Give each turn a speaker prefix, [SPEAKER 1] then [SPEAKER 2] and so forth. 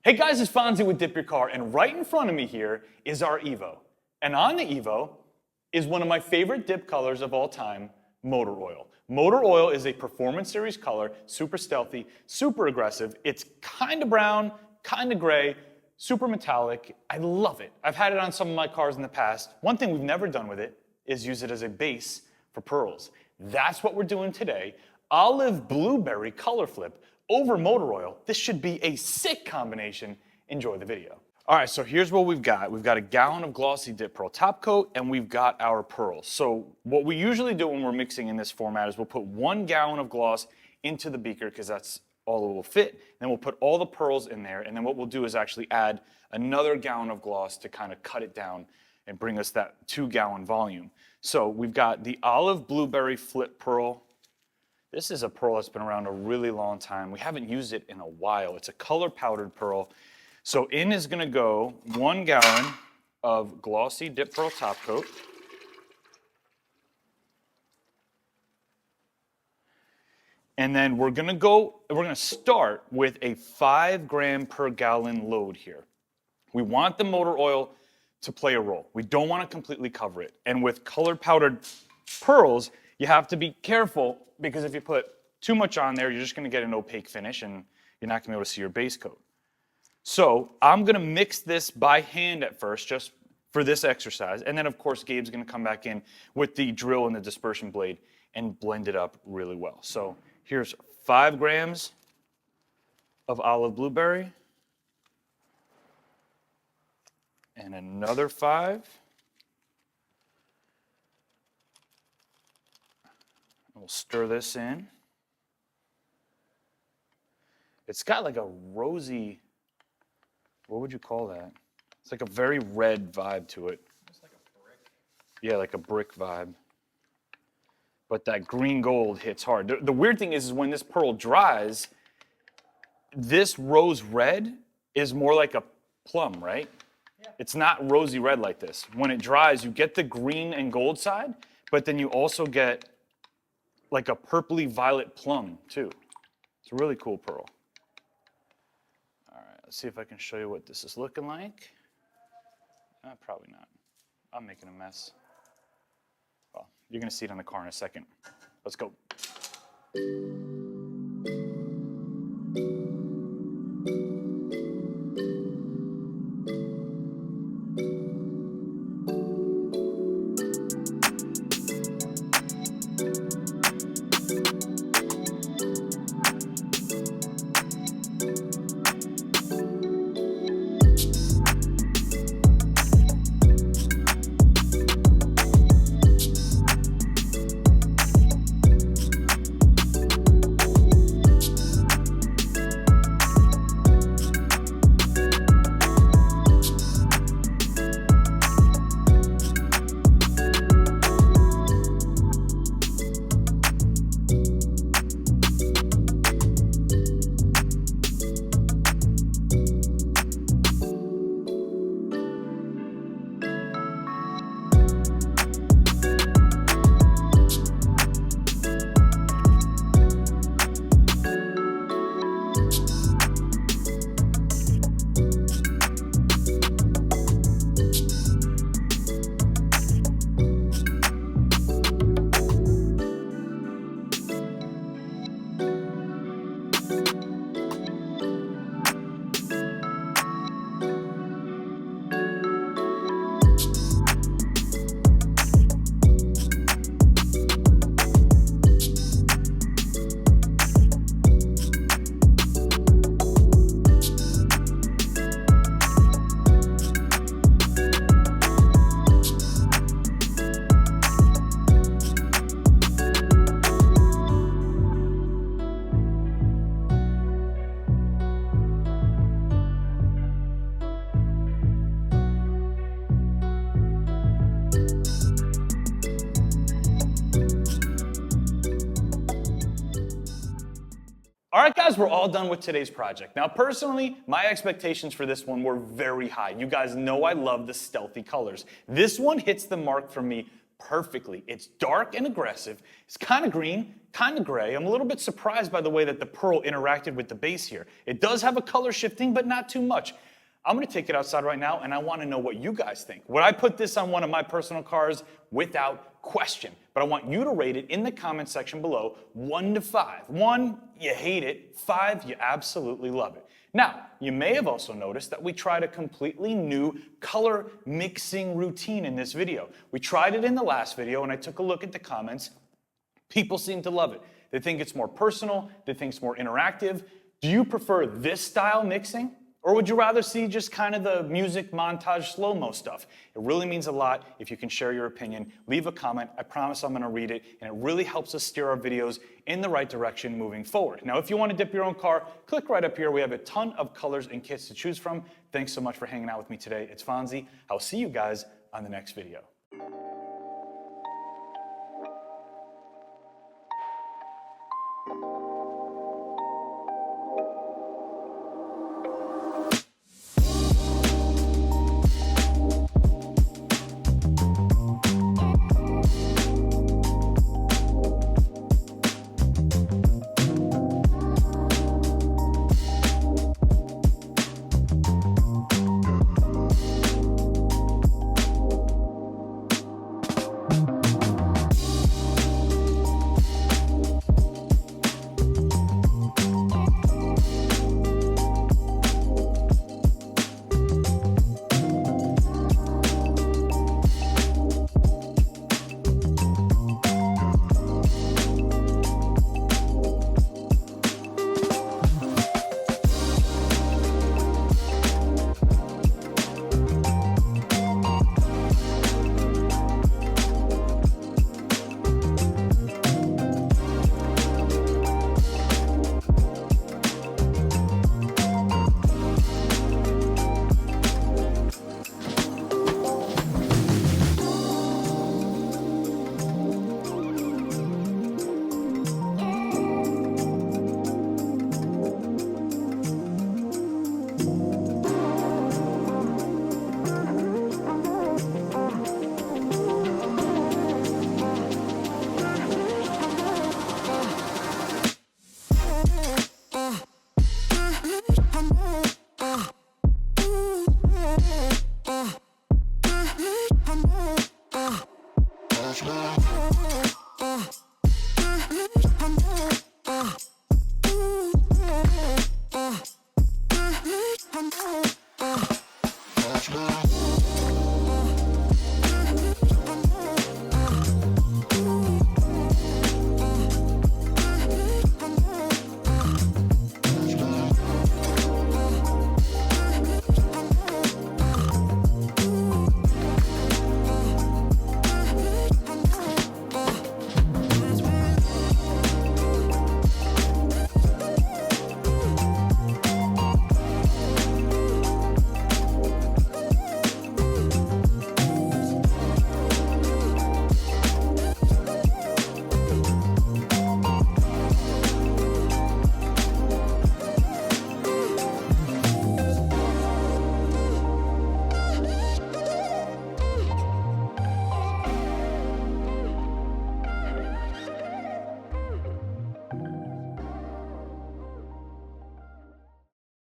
[SPEAKER 1] Hey guys, it's Fonzie with Dip Your Car, and right in front of me here is our Evo. And on the Evo is one of my favorite dip colors of all time, motor oil. Motor oil is a performance series color, super stealthy, super aggressive. It's kind of brown, kind of gray, super metallic. I love it. I've had it on some of my cars in the past. One thing we've never done with it is use it as a base for pearls. That's what we're doing today. Olive blueberry color flip over motor oil. This should be a sick combination. Enjoy the video. All right, so here's what we've got. We've got a gallon of glossy dip pearl top coat, and we've got our pearls. So what we usually do when we're mixing in this format is we'll put 1 gallon of gloss into the beaker because that's all it will fit. Then we'll put all the pearls in there, and then what we'll do is actually add another gallon of gloss to kind of cut it down and bring us that 2-gallon volume. So we've got the olive blueberry flip pearl. This is a pearl that's been around a really long time. We haven't used it in a while. It's a color powdered pearl. So in is gonna go 1 gallon of glossy dip pearl top coat. And then we're gonna start with a 5 gram per gallon load here. We want the motor oil to play a role. We don't want to completely cover it. And with color powdered pearls, you have to be careful because if you put too much on there, you're just going to get an opaque finish and you're not going to be able to see your base coat. So I'm going to mix this by hand at first, just for this exercise. And then, of course, Gabe's going to come back in with the drill and the dispersion blade and blend it up really well. So here's 5 grams of olive blueberry. And another 5. We'll stir this in. It's got like a rosy, what would you call that? It's like a very red vibe to it.
[SPEAKER 2] It's like a brick.
[SPEAKER 1] Yeah, like a brick vibe. But that green gold hits hard. The weird thing is when this pearl dries, this rose red is more like a plum, right? Yeah. It's not rosy red like this. When it dries, you get the green and gold side, but then you also get like a purpley violet plum too. It's a really cool pearl. All right, let's see if I can show you what this is looking like. Probably not. I'm making a mess. Well, you're gonna see it in the car in a second. Let's go. All right, guys, we're all done with today's project. Now, personally, my expectations for this one were very high. You guys know I love the stealthy colors. This one hits the mark for me perfectly. It's dark and aggressive. It's kind of green, kind of gray. I'm a little bit surprised by the way that the pearl interacted with the base here. It does have a color shifting, but not too much. I'm gonna take it outside right now, and I wanna know what you guys think. Would I put this on one of my personal cars? Without question. But I want you to rate it in the comment section below, 1 to 5. 1, you hate it. 5, you absolutely love it. Now, you may have also noticed that we tried a completely new color mixing routine in this video. We tried it in the last video, and I took a look at the comments. People seem to love it. They think it's more personal, they think it's more interactive. Do you prefer this style mixing? Or would you rather see just kind of the music montage slow-mo stuff? It really means a lot if you can share your opinion. Leave a comment. I promise I'm going to read it, and it really helps us steer our videos in the right direction moving forward. Now, if you want to dip your own car, click right up here. We have a ton of colors and kits to choose from. Thanks so much for hanging out with me today. It's Fonzie. I'll see you guys on the next video.